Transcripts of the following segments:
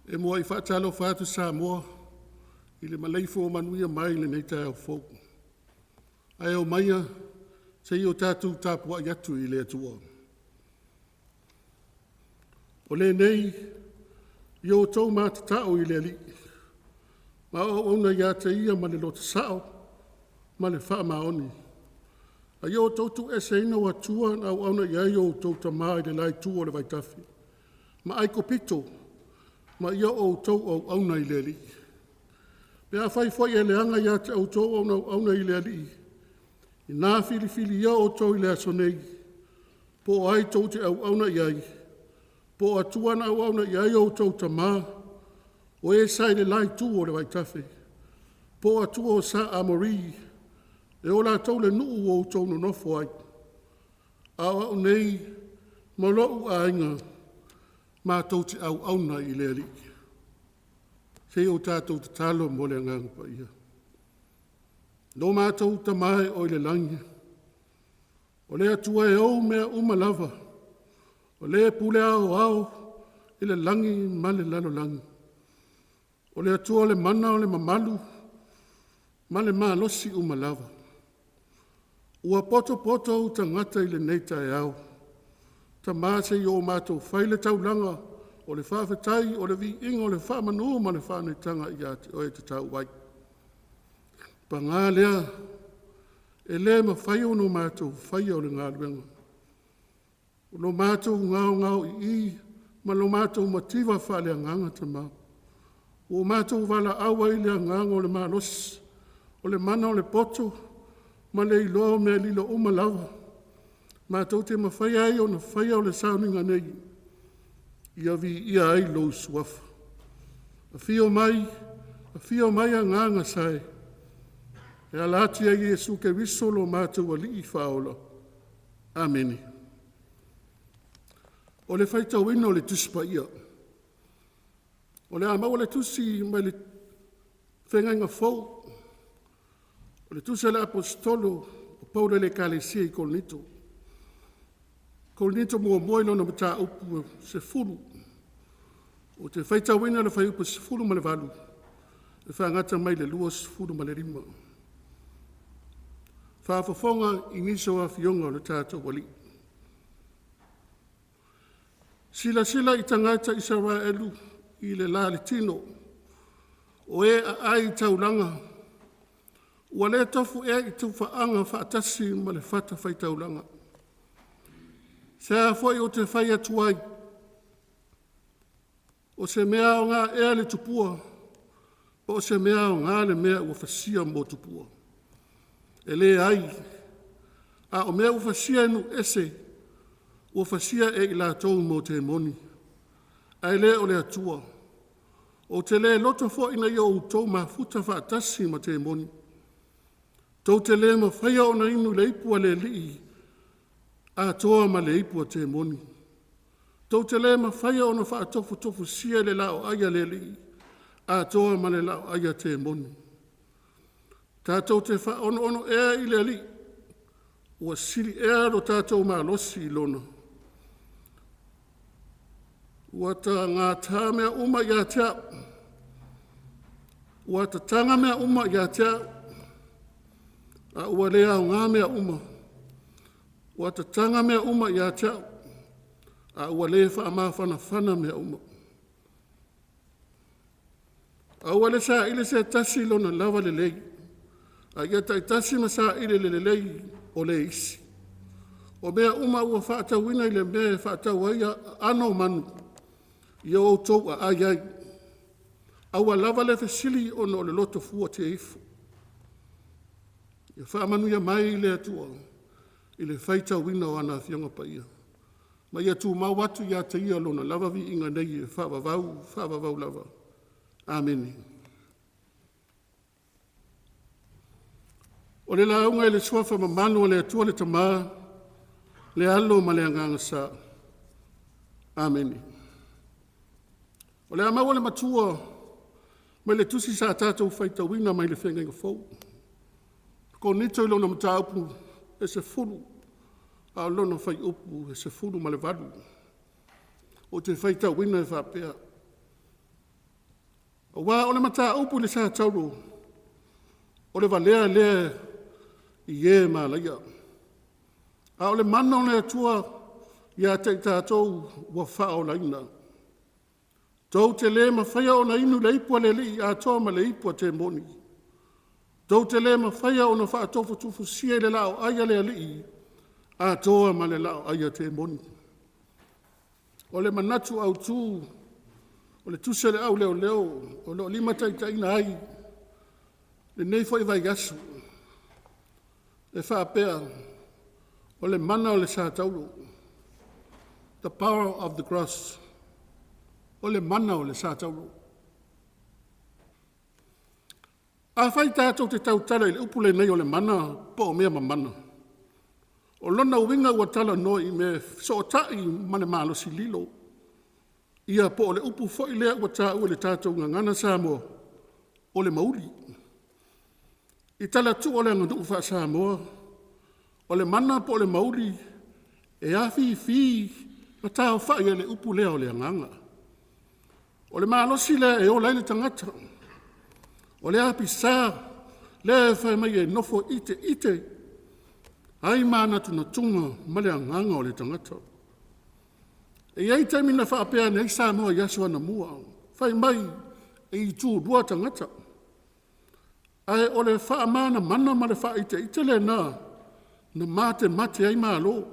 E mua I whaatalo whaatu Samoa, I le maleifo o manuia mai le nei Taeao fōu. Ai o maia, te I o tātou Tapuaiga atu I le atua. O le nei, I o tau mātatao I le ali. Ma o ona ia te ia ma le lota sao, ma le wha maoni. A I o tautu ese ina o atua na o ona ia I o tau tamā I le lai tu o le vaitafi. Ma ai ko pito, ma ia o tau o auna I le ali. Pea whai whai e le anga ia te au tau auna I le ali. I nā fili ia o tau I le asonei. Po ai tau te au auna iai. Po atua na au auna iai o tau tamā. O e sai le lai tu o le vaitafi. Po atua o sa amori. E o la tau le nuu o tau no nofo ai. A au nei, ma lou a inga. Ma tau te au auna I le ali. Se o tātou te talo mo le ngang pa ia. No mātou ta mai o le langi. O le atua e au mea umalava. O le Pulega au I le langi ma le lalo langi. O le atua le mana o le mamalu. Ma le malosi umalava. Ua poto o tangata I le nei Taeao. Ta māse I o mātou whaile taulanga. O le whawhetai, o le vi inga, o le whamanu, ma le whanetanga I ate o e te tau wai. Pa ngā lea, e le ma whai o no mātou, whai o le ngā luenga. O no mātou ngau I, ma no mātou mativa whale a nganga ta mau. O mātou wala awa I le a nganga o le mālos, o le mana o le poto, ma le ilo mea lilo o malawa. Mātou te ma whai ai o na whai o le sauninga nei. Ia vi ia ai lo suafa. A fio mai a nganga sai. E alati a Iesu ke visolo mātou a li I whaola. Ameni. O le whaita wina o le tuspa ia. O le ama o le tusi mai le whengainga fau. O le tusi le apostolo o paule le kalesia I kolnito. Kolnito mua moilo na mata upu se fulu. O te whaita wina le whai upu se fulu ma le walu. E whangata mai le lua se fulu ma le rima. Whaafafonga I niso a fionga o le tātou wali. Sila I tangata Israelu I le la le tino. O e a ai taulanga. Ua le tofu e I tu whaanga whaatasi ma le whata whai taulanga. Sea foi o te whai atuai. O se mea o ngā ea le tupua. O se mea o ngā le mea ua whasia mo tupua. E le ai. A o mea ua whasia nu ese. Ua whasia e I la tau mo te moni. Ai le o le atua. O te le loto fo ina I o tau ma futa whaatasi ma te moni. Tau te le ma whaia o na inu le ipua le lii. A toa ma le ipua te moni. Tau te le ma whaia o na whaatofu sia le lao aia le li. A toa ma le lao aia te moni. Tātou te wha ono ea I le li. Ua siri ea ro tātou ma losi I lona. Ua ta ngā tā mea uma I a tea. Ua ta tanga mea uma I a tea. A ua lea o ngā mea uma. Ua ta tanga mea uma I a tea. A ua le wha ama whana mea uma. A ua le sa ile se tasi lona lawa le lei. A ia tai tasi ma sa ile le lei o le isi. O mea uma ua whaata wina I le mea whaata waia ano manu. Ia o tau a ai. A ua lava le fesili o no le loto fua te ifu. Ia wha manu ia mai I le atua. I le whaita wina o ana fionga pa ia. Ma ia tu mau watu ia te ia lona lava vi inga nei e whaavavau lava. Amen. O le launga I le suafa ma manu o le atua le tamaa, le alo ma le anganga sa. Amen. O le amau le matua, mai le tusi sa tātou whaita wina mai le whenga fau. Ko nito I lona mataupu, e se fulu, a lona whai upu, e se fulu ma le valu. O te whaita wina e whapea. Wa ole mata upu le sa tauru. Ole valea le ie malaya. A ole mana le tua ia te tātou wa whao laina. Tau te le mawhaia o na inu le ipua le li a toa ma le ipua te moni. Tau te le mawhaia o na wha tofu tufu sie le lao aia le li a toa ma le lao aia te moni. O le manatu au tū, o le tuse le au leo leo, o le lima taitaina ai, le nei fo i vai asu. Le wha pea, o le mana o le sa taulu. The power of the cross. O le mana o le sa taulu. A whai tātou te tautara i le upule nei o le mana, po o mea ma mana. O lona uinga ua tala noi me so tai mane malo si lilo. Ia po o le upu fo i lea ua tā ua le tātou ngangana Samoa, o le mauli. I tala tu o le ngandu ufa Samoa, o le mana po o le mauli, e afi fi na tāo whai e le upu lea o le anganga. O le maalosi lea e o laile tangata. O le api sā, lea whai mai e nofo ite, ai mana tuna tunga ma le anganga o le tangata. E iei taimi na whaapea nei Samoa yasu ana mua, whai mai e i tū rua tangata. Ai o le whaamana mana ma le wha ite le na mate ai malo.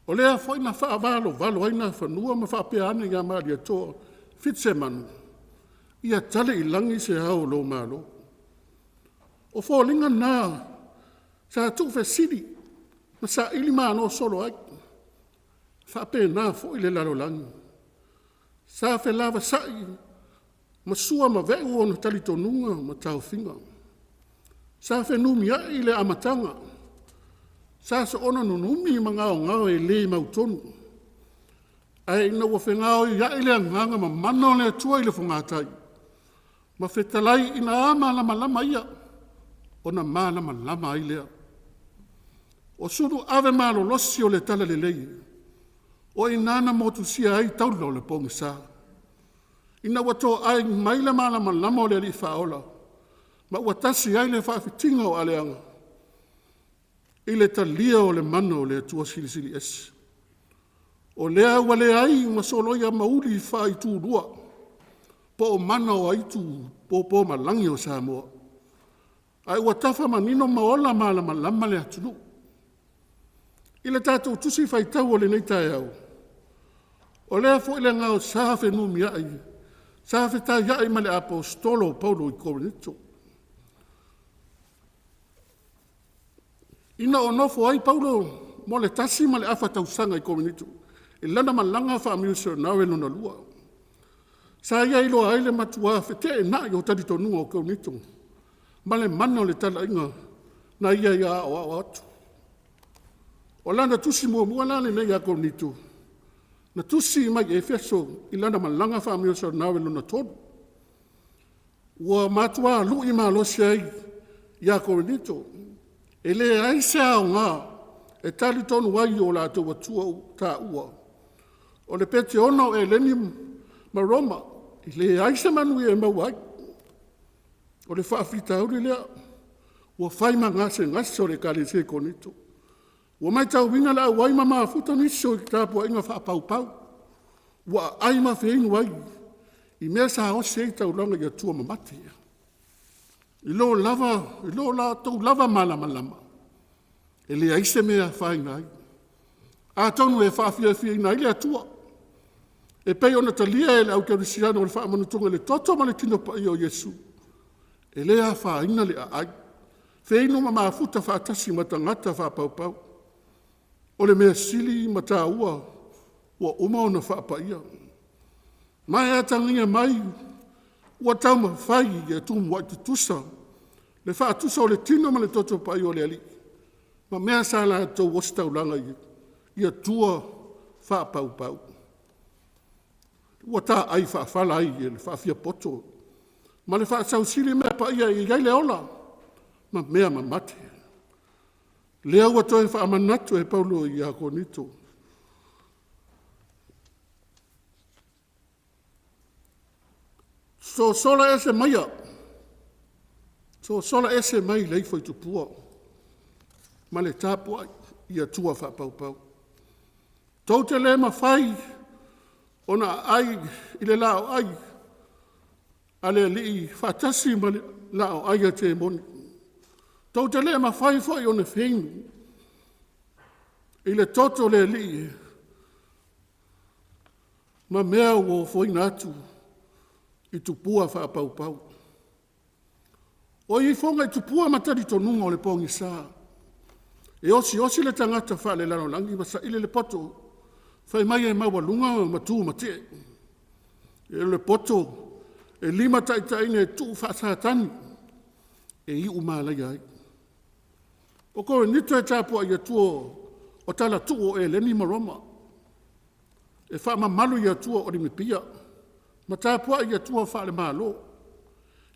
O lea foi na valo aina whanua ma whaapea ane ngā maari atoa, fitse manu. Ia tale i langi se hao lo malo. O fōlinga nā, sa tuwhe siri, ma sa ili no solo ai. Whape nā fo i le laro langi. Sa whe lava sai, ma sua ma veu o na talito nunga ma tau whinga. Sa whe numi ai le amatanga. Sa se ona nunumi ma ngao e le mautonu. Ai ina ua whengao i ai le anganga ma mano le atua i le whangatai. Ma whetalai ina ama lama ia. O na lama ai lea. O suru ave malo losi o le tala le lei. O inana motu sia ai taulo le pongi sa. Ina wato ai maile lama o le li faola. Ma watasi ai le whaafitinga o aleanga. I le talia o le mana o le atua sili esi. O lea wale ai ma solo ia mauli wha i tū rua. Po o mana o aitu po malangi o Samoa. Ai ua tafa manino maola lama le atunu. I le tātou tusi whai tau o le nei Taeao. O lea fo i le ngao sāwhe numi ai. Sāwhe tā iai ma le apostolo Paulo i Korinito. Ina o nofo ai Paulo mo le tasi ma le afa tausanga i Korinito. I lana malanga wha amiuso nawe luna lua. Sa ia ilo ai le matua whete e nai o tadito nunga o Korinito. Ma le mana o le tala inga na ia o atu. O lana tusi mua lane nei a Korinito. Na tusi mai e feso i lana malanga wha amiuso nawe luna tonu. Ua matua lui ma losi ai i a Korinito. E le ai se au ngā, e tali tonu wai o la te watua tā ua. O le pete ono e leni ma Roma, i le ai se manu e mau ai. O le whaafita auri lea, ua whai ma ngase ngase o le kare se konito. Ua mai tau winga la wai ma maa futa niso i Tapuaiga whaapau. Ua ai ma whieinu ai, i mea sa o se tau langa i atua mamati. I lo la tau lava malama. E le aise mea whai nai. A tonu e whaafia nai le atua. E pei ona talia e le au kerisiano o le whaamanutunga le toto ma le tino pa i o Yesu. E le a whaina le a ai. Whieinu ma maafuta whaatasi ma tangata whaapau. O le mea sili ma tā ua uma ona whaapaia. Mai a tangia mai. Ua tau ma whai e tumu wai te tusa. Le wha tusa o le tino ma le toto pai o le ali. Ma mea sa la tau wastau langa i a tua wha pau. Ua ta ai wha whala ai e le wha fia poto. Ma le wha sau sili mea pa ia i gai le ola. Ma mea ma mate. Lea ua toi wha amanatu e Paulo i a konito. So sola ese maia. So sola ese mai lei foi tupua. Ma le Tapuaiga ia tua whapau. Tau te le mawhai ona ai i le lao ai. Ale li whatasi ma le lao ai a te moni. Tau te le mawhai foi ona whengu. I le toto le li. Ma mea o foi natu. I tupua whapau. O i fonga i tupua matari tonunga o le pongi saa. E osi le tangata wha le lano langi, masa ile le poto, whai mai e maua lunga matu mate. E le poto, e lima taitaine e tu whaatani, e i umalai ai. O koe nito e Tapuaiga tuo, o tala tuo e leni maroma. E wha mamalu ia tuo o ringi pia, ma Tapuaiga tuo wha le malo.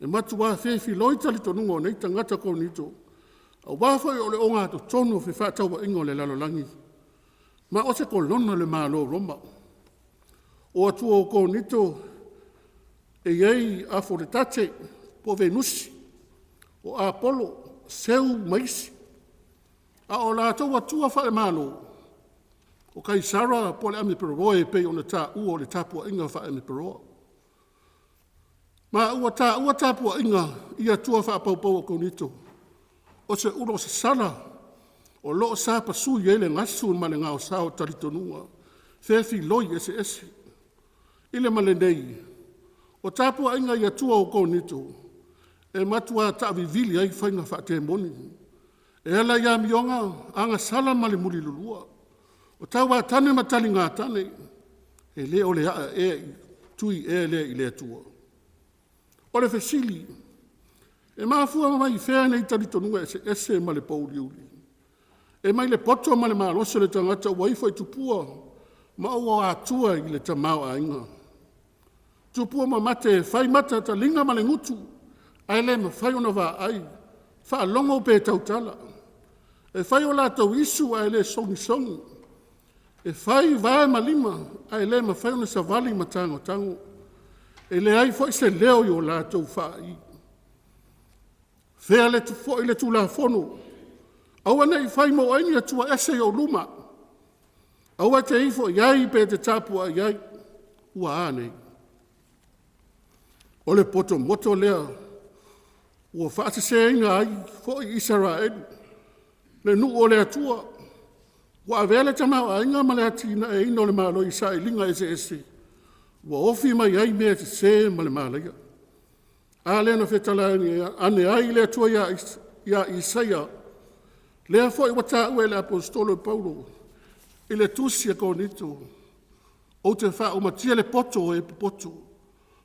E matua whewhi loitali tonunga o nei tangata ko nito. A wafai o le onga to tono fe whātau wa ingo le lalolangi. Ma o se ko lona le malo roma. O atua o ko nito e iei a foretate po Venusi. O a Apollo seu maisi. A o la tau atua wha le malo. O kai Sara po le ame peroa e pei o na tā ua o le Tapuaiga wha ame peroa. Ma ua Tapuaiga ia tua wha pau o ko nito. O se uro se sala, o loo sa pasu i ele ngasu ma le ngao sao taritonunga, whewhi loi ese. Ile ma le nei, o Tapuaiga ia tua o ko nito, e matua ta vivili ai whainga whaate moni. E ala ia mionga, anga sala ma le muri lulua. O taua tane matali ngā tane, e le o le aa tui e le i le tua. O le fesili, e mafua mai whea nei taritonunga ese ma le pauliuli. E mai le poto ma le maalose le tangata waifa i tupua, ma ua atua i le tamau a inga. Tupua ma mate whai mata ta linga ma le ngutu, ai le ma whai ona wā ai, wha longo pe tautala. E whai o la tau isu ai le songi. E whai vāe ma lima, ai le ma whai ona savali ma tango. E le ai fo se leo i o la tau whai. Fea le tufo i le Tunumafono. Aua nei whai mo aini atua ese o luma. Aua te ifo iai pe te Tapuaiga iai. Ua ane. O le poto moto lea. Ua whaate se inga ai fo i Israel. Le nu o le atua. Ua avele tamau a inga ma le atina e ino le malo i sa i linga ese. Ua ofi mai ai mea te se ma le malaia. A lena whetala ane ai lea tua ia Isaia. Lea fo i wata ue le apostolo Paulo. I le tusi a konito. O te wha o matia le poto e poto.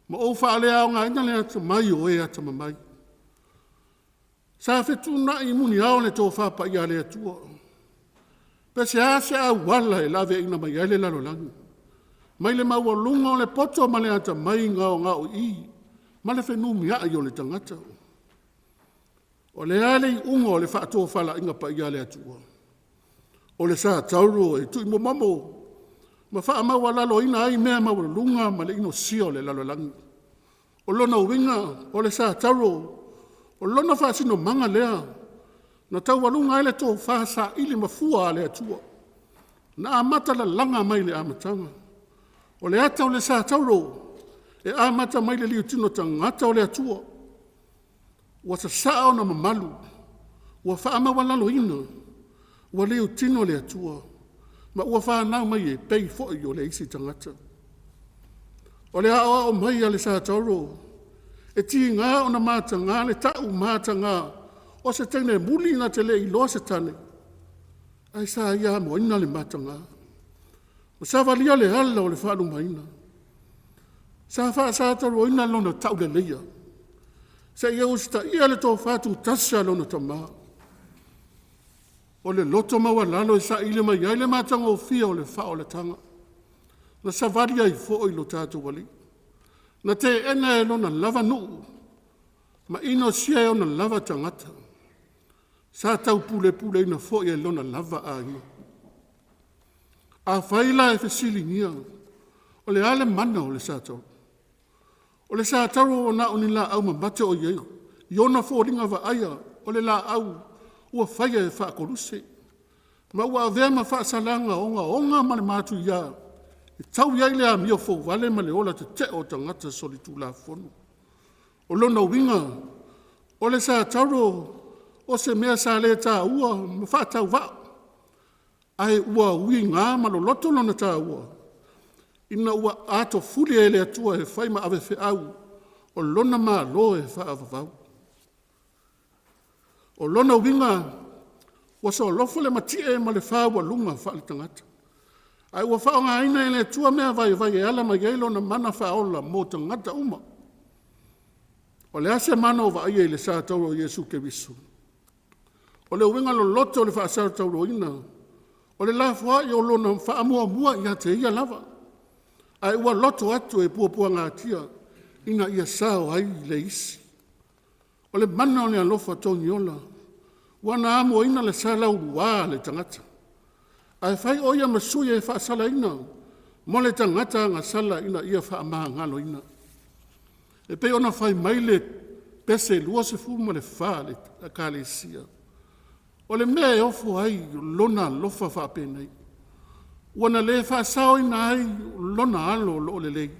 Ma o wha lea o ngā ina lea ta mai o e ata mamai. Sa whetu na i muni ao le tō whapa ia lea tua. Pese a se a wala e lawe ina mai ele lalolangi. Mai le maua lunga o le poto ma le ata mai ngao i. Ma le whenumi a i o le tangata. O le ale i unga o le whaatua whala inga pa ia le atua. O le saa tauro e tui mo mamo. Ma wha maua lalo ina ai mea maua lunga ma le ino sia o le lalolangi. O lona winga o le saa tauro. O lona wha sino manga lea. Na tau walunga ele tō wha sa ili mafua a le atua. Na amata la langa mai le amatanga. O le ata o le saa tauro. E amata mai le liu tino tangata o le atua. Ua sa saa o na mamalu. Ua wha ama walalo ina. Ua liu tino le atua. Ma ua wha nau mai e pei foi o le isi tangata. O le awa o mai a le saa tauro. E ti ngā o na mata ngā le tau mata ngā. O se tene muli na te le iloa se tane. Ai saa ia mo ina le mata ngā. Ma sa valia le ala o le whalu maina. Sa wha sa taro ina lona tau le leia. Se ia usta ia le tō whātu tasa lona tamaa. O le loto maua lalo sa ile mai ai le matanga o fia o le wha o le tanga. Na sa varia i fo i lo tātou wali. Na te ena e lona lava nuu. Ma ino sia e ona lava tangata. Sa tau pule ina fo i e lona lava a ina. A whaila e whesili ngia. O le ale mana o le sa tau. O le sa taro o na o ni la au mamate o iei. Iona fōringa wa aia o le la au ua whaia e whaakoruse. Ma ua avea ma whaasalanga onga ma le mātu ia. E tau iai le a mio fō wale ma le ola te te o tangata soli Tunumafono. O lona winga, o le sa taro o se mea sa le tā ua ma whaatau wao. Ai ua ui ngā ma lo loto lona tā ua. Ina ua ato fuli e le atua e whai ma ave whi au. O lona maa lo e whaavavau. O lona winga, ua so lofo le matie ma le whaua lunga wha le tangata. Ai ua whao ngā ina e le atua mea vai e ala ma yeilo na mana whaola mō tangata uma. O le ase mana o wa ai e le sa tauro o Yesu ke visu. O le winga lo loto le wha sa tauro ina. O le lafua i o lona wha mua i a te ia lava. Ai ua loto atu e puapua ngā tia ina ia sao ai le isi. O le mana o le alofa tongi ola. Ua na amo ina le sa lau rua le tangata. Ai whai o ia masui e wha sala ina. Mo le tangata ngā sala ina ia wha maa ngalo ina. E pe ona whai maile pese lua se fu ma le wha le kale sia. O le mea e ofo ai lona lofa wha penei. Wana le wha sao ina ai lona alo lo le lei.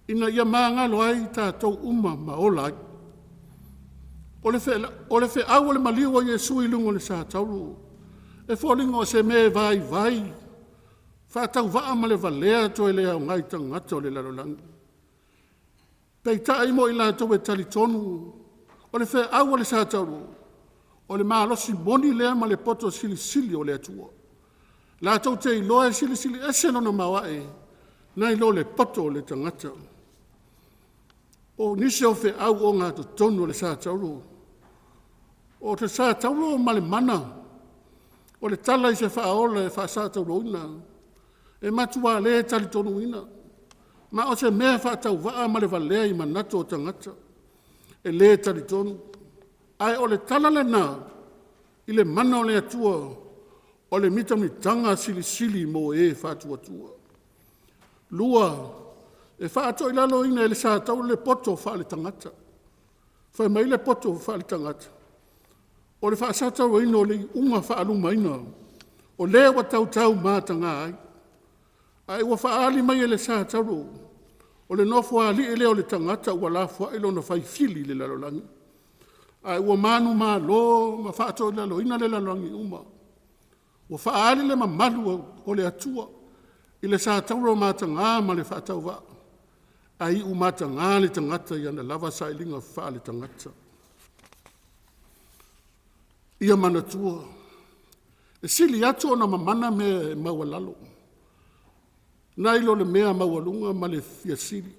Ina ia maa ngalo ai tātou uma ma ola ai. O le fe au le maliu o Yesu i lungo le sa tauru. E fōlingo se me vai. Whātau waa ma le valea to e lea o ngai tangata o le larolangi. Pei tai mo i lātou e tali tonu. O le fe au le sa tauru. O le maalosi moni lea ma le poto sili o le atua. Lātou te iloa e sili ese no mawae. Na ilo le poto o le tangata. O nisi o fe au o ngā tonu o le sa tauru. O te sa tauru o male mana. O le tala i se whaola e wha sa tauru ina. E matua le tali tonu ina. Ma o se mea whaatau waa ma le valea i manato o tangata. E le tali tonu. Ai o le tala le nā. I le mana o le atua. O le mitamitanga sili mo e whaatuatua. Lua. E whaato i lalo ina e le sa tau le poto wha le tangata. Whai mai le poto wha le tangata. O le wha tau ina o le unga wha aluma ina. O le wa tau mātanga ai. Ai wa wha ali mai e le sa tau. O le nofo ali e le o le tangata ua la fwa ilo na whai fili le lalolangi. Ai ua manu ma lo ma whaato i lalo ina le lalolangi uma. Ua wha ali le ma malu o le atua. I le sa tau mātanga ma le whaatau wa. Ai umata ngā le tangata i ana lava sa ilinga wha le tangata. Ia manatua. E sili atu ona mamana me maua lalo. Na ilo le mea maua lunga ma le fia sili.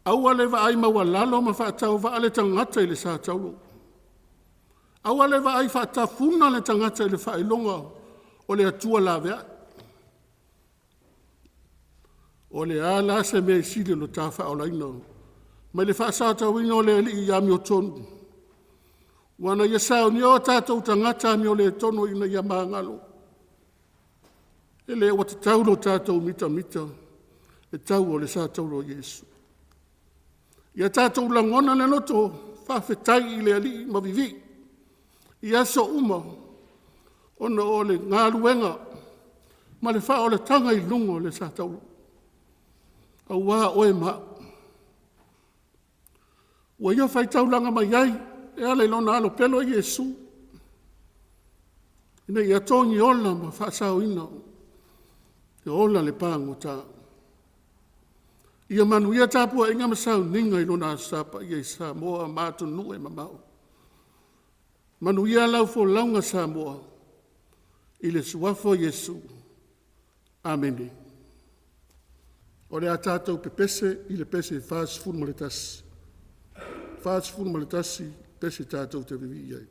Aua le va ai maua lalo ma whaatau va le tangata i le sa taulo. Aua le va ai whaatau funa le tangata i le whailonga o le atua la vea. O le ala se me sili lo ta whaola ina. Ma le whaasata wina o le li i ami o tonu. Wana ia sao ni o tātou tangata mi o le tono ina ia maangalo. E le o te taulo tātou mita. E tau o le sa taulo Yesu. Ia tātou langona le noto whawhetai i le ali ma vivi. Ia so uma. Ona o le ngāruenga. Ma le wha o le tanga i lungo le sa taulo. Au wā oe ma. Ua ia whai taulanga mai ai. E ala ilona alo pelo Yesu. Ina ia tongi ola ma whaasau ina. E ola le pāngo tā. Ia manu ia tāpua inga masau ninga ilona asapa ia i Samoa mātu nue mamau. Manu ia lau fo launga Samoa. I le suafo Yesu. Amene. O le a tātou pepese i le pese whaas funmaletasi. Whaas funmaletasi. Pese tātou te vivi iai.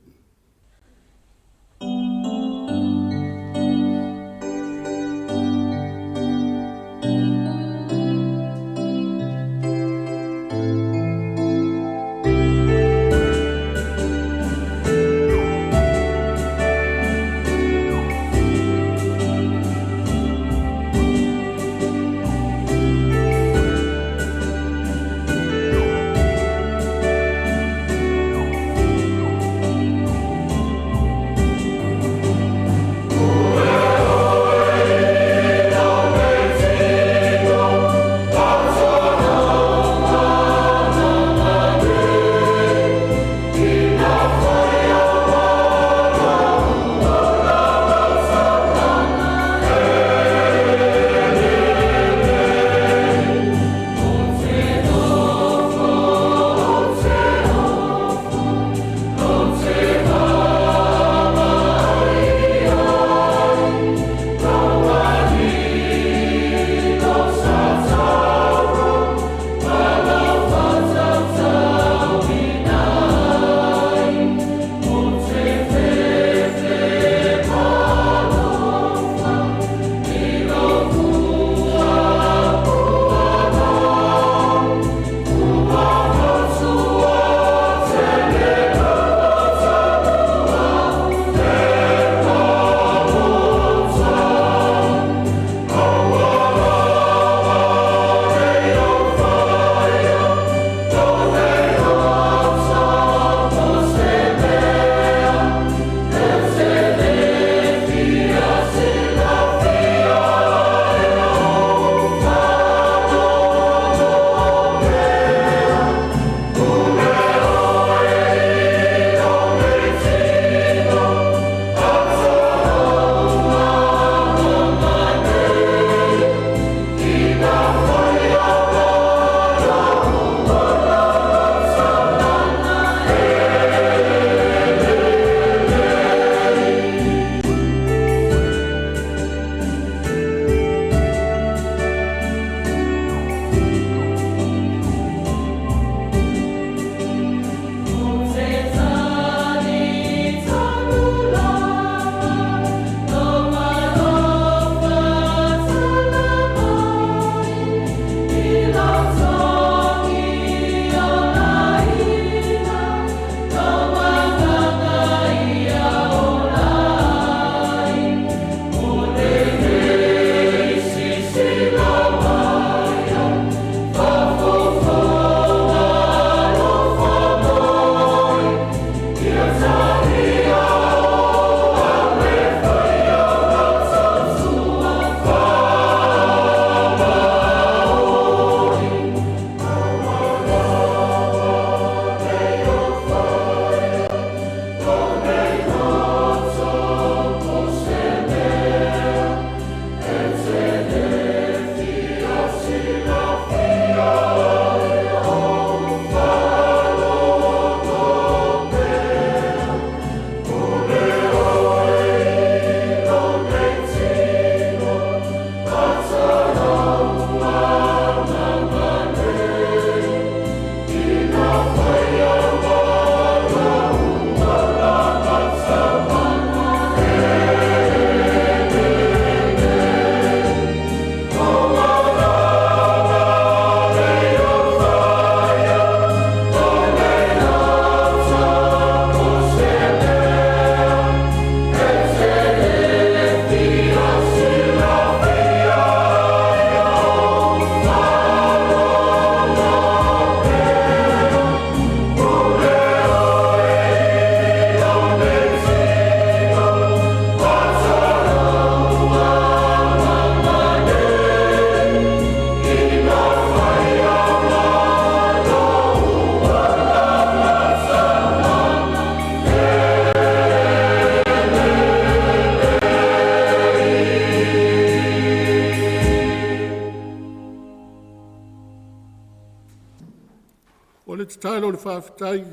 te talo le whawhitai,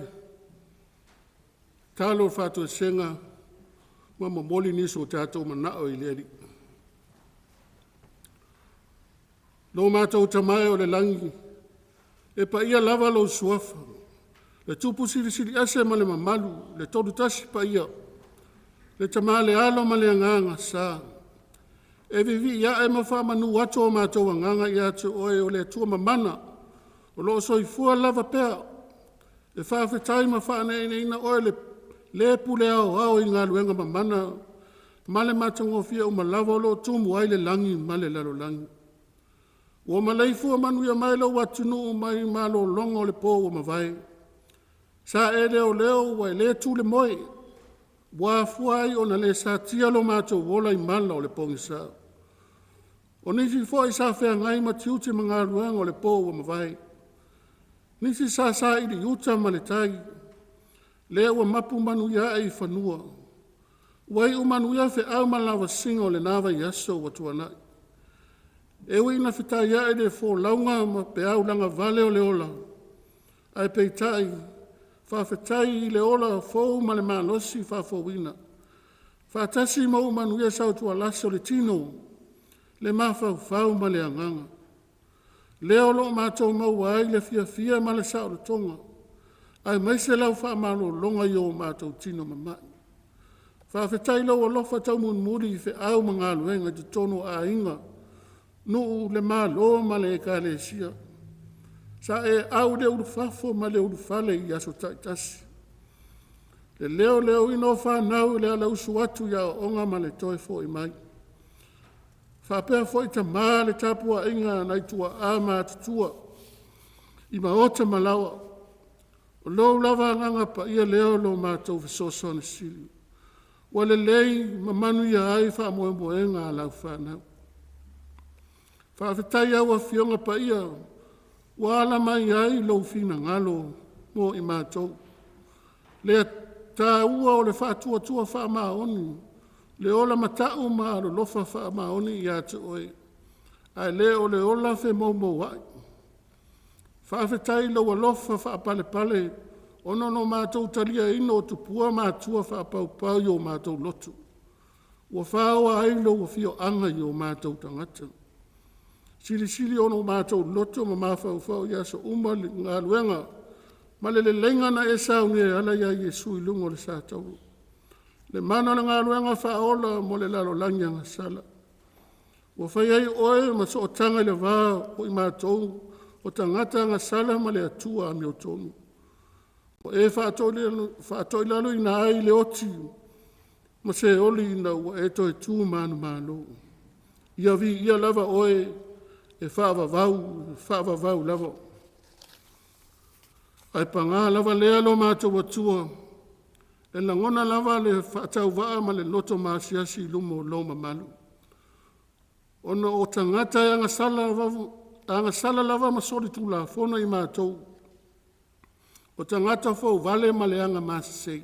talo le whātua senga, ma moli niso o te ato manao I leri. Lo mātou tamai o le langi, e pa ia lava lo suafa, le tupu siri ase ma le mamalu, le todu tasi pa ia, le tamale alo ma le anganga sa. E vivi ia e mawha manu ato o mātou anganga ia te oe o le atua mamana, o lo soifua lava pea, e whawhetai ma whaane ina oe le pule au I ngā luenga mamana, ma le matangofia o ma lava o lo tumu ai le langi ma le lalo langi. Ua malaifua manuia mai lo watunu mai malo longo le po o mawai. Sa e leo wa le tu le moi. Wa fuai o na le sa tia lo mato wola I mala o le pongi sa. O nisi fo I sa fea ngai ma tiuti mga ruang o le po o mawai. Nisi sa I di uta ma le tai. Lea ua mapu manuia I fanua. Wai u manuia fe au malawa singa o le nawa yaso wa tuanai. E ui na whitai ia e le fō launga ma pe au langa vale o le ola. Ai peitai, whawhetai I le ola fōu ma le mālosi whawhowina. Whātasi mau manuia sautua laso le tino, le mawhau ma le anganga. Leo lo mātou mau ai le fia ma le sao le tonga. Ai maise lau whamalo longa I o mātou tino mamai. Whawhetai lau alofa tau muri fe au mga luenga te tono a inga. No le malo ma le ekalesia. Sa e au le urufafo ma le urufale I aso taitasi. Le leo ino whanau le ala usu atu ia onga ma le toe fo I mai. Whapea fo I ta maa le Tapuaiga nai tua ama atutua. I maota malawa. O lou lava nganga pa ia leo lo mātou fisoso na sili. Wa le lei mamanu ia ai wha moenga lau whanau. Whawhetai au a fionga pa ia, wala mai ai lau fina ngalo mo I mātou. Lea tā ua o le whātua wha maoni, le ola matau ma alo lofa wha maoni I ate oe. Ai le o le ola fe mau wai. Whawhetai lau a lofa wha pale, ono no mātou talia ino o tupua mātua wha pau I o mātou lotu. Ua whaua ai lau a fio anga I o mātou tangata. Sili ono mātou loto ma mawhau ia so ngā luenga. Ma le lenga na e sau ni ala ia Yesu I lungo le sātau. Le mana na ngā luenga whaola mo le lalo langya ngā sala. Wa whai ai oe ma so o tanga le wā o I mātou o tangata ngā sala ma le atua a mi o tonu. O e whaatoi lalo I nā ai le oti ma se oli I na ua e toi tū manu mālo. Ia vi ia lava oe e whaavavau lava. Ai panga lava lea lo mātou atua, e langona lava le whaatau waa ma le loto maasiasi lumo lo mamalu. Ono o tangata e anga sala lava masori tula fono I mātou. O tangata fo vale ma le anga maasisei.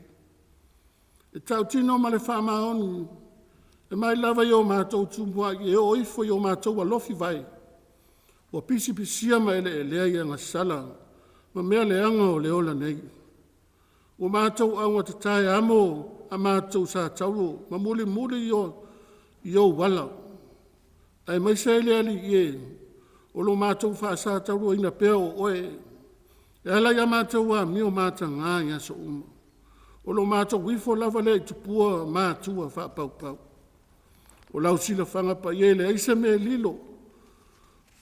E tau tino ma le whaamaoni, e mai lava I o mātou tumua I e oifo I o mātou alofi vai. Wa pisi ma ele lea ia ngā sala, ma mea leanga o leola nei. Wa mātou au te tae amo a mātou sa tauro, ma muli I o wala. Ai mai se ele ali ie, o lo mātou wha sa tauro ina peo oe. E ala ia mātou a mio māta ngā ia so uma. O lo mātou wifo lava le tupua mātua wha pau. O lau sila whanga pa iele, eise me lilo.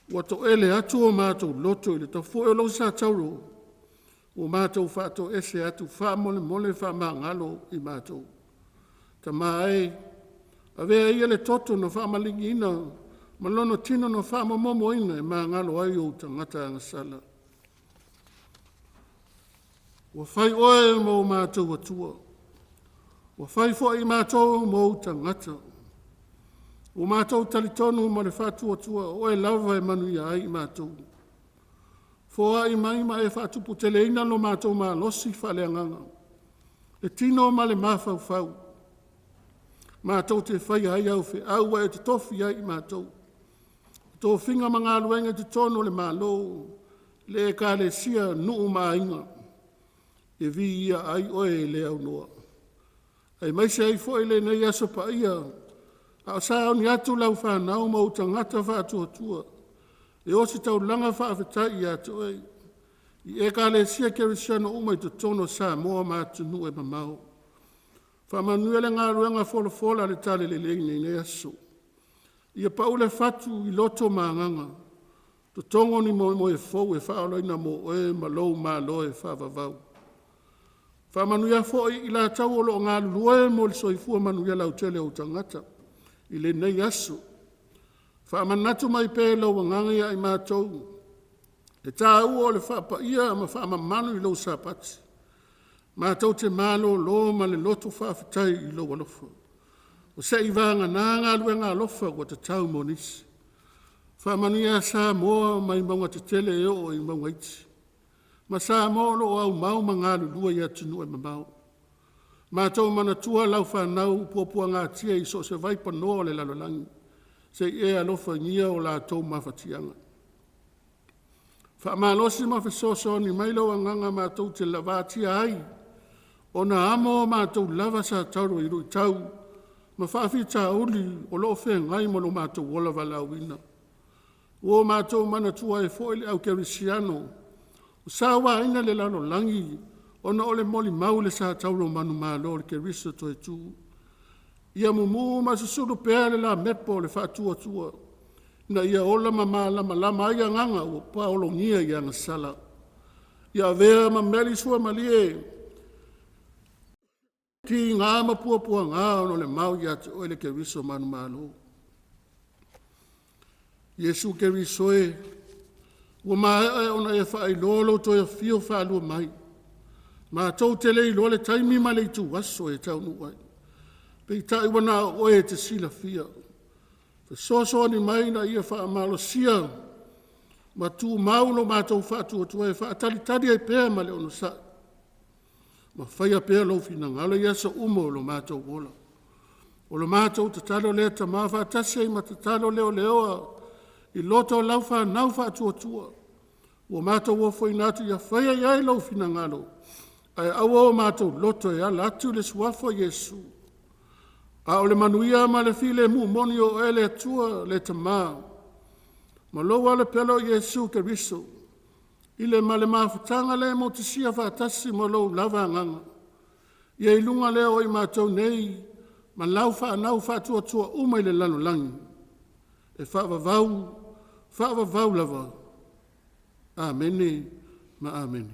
Wa to ele atu o mātou loto I le ta fo e lo sa tauro. O mātou whātou ese atu wha mole wha ngalo I mātou. Ta mai, a vea ia le toto no wha malingi ina, malono tino no wha momo ina e ngalo ai o tangata anga sala. Wa whai oe mo mātou atua. Wa whai fo I mātou mo tangata. O mātou talitonu ma le whātua tua o e lava e manu ia ai mātou. Fōa I mai ma e whātupu tele ina lo mātou ma losi whale anganga. E tino ma le mawhau. Mātou te whai ai au whi au e te tofi ai mātou. Tō whinga ma ngā luenga te tono le mālo, le ka le sia nuu mainga, e vi ia ai oe le au noa. Ai mai se ai fo ele nei aso pa ia, a sa ni atu lau whanau ma utangata whaatua tua, e o si tau langa whaafetai ia to ei, i e ka le sia kerisiano umai to tono Samoa ma tunu e mamau. Whamanuele ngā ruenga fola le tale le leine nei aso. Ia paule fatu i loto maanganga, to tongo ni mo e fau e whaoloina mo e malou ma lo e whaavavau. Whamanuia fo i la tau olo ngā lue mo le soifua manuia lau tele o tangata, i le nei aso. Whamanatu mai pēlo wa ngangia i mātou, e tā ua o le whaapa ia ma whaamamanu i lau sāpati. Mātou te mālo lo ma le loto whaafitai i lau alofa. O se i vanga nā ngā lue ngā alofa kua te tau monisi. Whaamanuia Samoa mai maunga te tele e o i maunga iti. Ma Samoa lo au mau ma ngā lulua i atunu e mamau. Mātou manatua lau whanau puapua ngā tia i so se vaipa noa le lalolangi. Se e alofa ngia o la tau mawhatianga. Whaamalosi mawhisoso ni mailo anganga mātou te lavatia ai. O na amo mātou lava sa tauro i rui tau. Ma whaafita uli o loo whea ngai mo lo mātou wola walauina. O mātou manatua e foile au kerisiano. O sawa ina le lalolangi. O na ole moli maule sa tauro manu malo le kerisa to e tu. Ia mumu ma susuru pēle la mepo le whaatua tua. Na ia ola ma lama ia nganga o paolo ngia ia ngasala. Ia vea ma meli sua malie. Ki ngā ma puapua ngā ono le mau ia te oile ke riso manu malo. Yesu ke riso e. Ua maa e ona e whaai lolo to e fio whaalua mai. Ma tau tele i lole taimi ma le tu waso e tau nuai. Pei tai wana oe te sila fia. Te soso ni mai na ia wha amalo sia. Ma tu maulo ma tau whaatua tua e wha tali ai pēr ma le ono sa. Ma whaia pēr lo fina ngalo ia sa umo lo ma tau wola. O lo ma tau te talo lea ta ma wha tase ma te talo leo leoa. I loto lau wha nau whaatua tua. Ua ma tau wofo inatu ia whaia iai lo fina ngalo. Ai awa o ma tau loto e ala atu le suafo Yesu. A o le manuia ma le file mu moni o ele atua le tama. Ma loa le pelo Yesu ke riso. Ile ma le mawhatanga le mo te sia whaatasi ma lo lava nganga. Ia ilunga leo i mātou nei. Ma lau whaanau whaatua tua umai le lano langi. E whaavavau lava. Amene ma amene.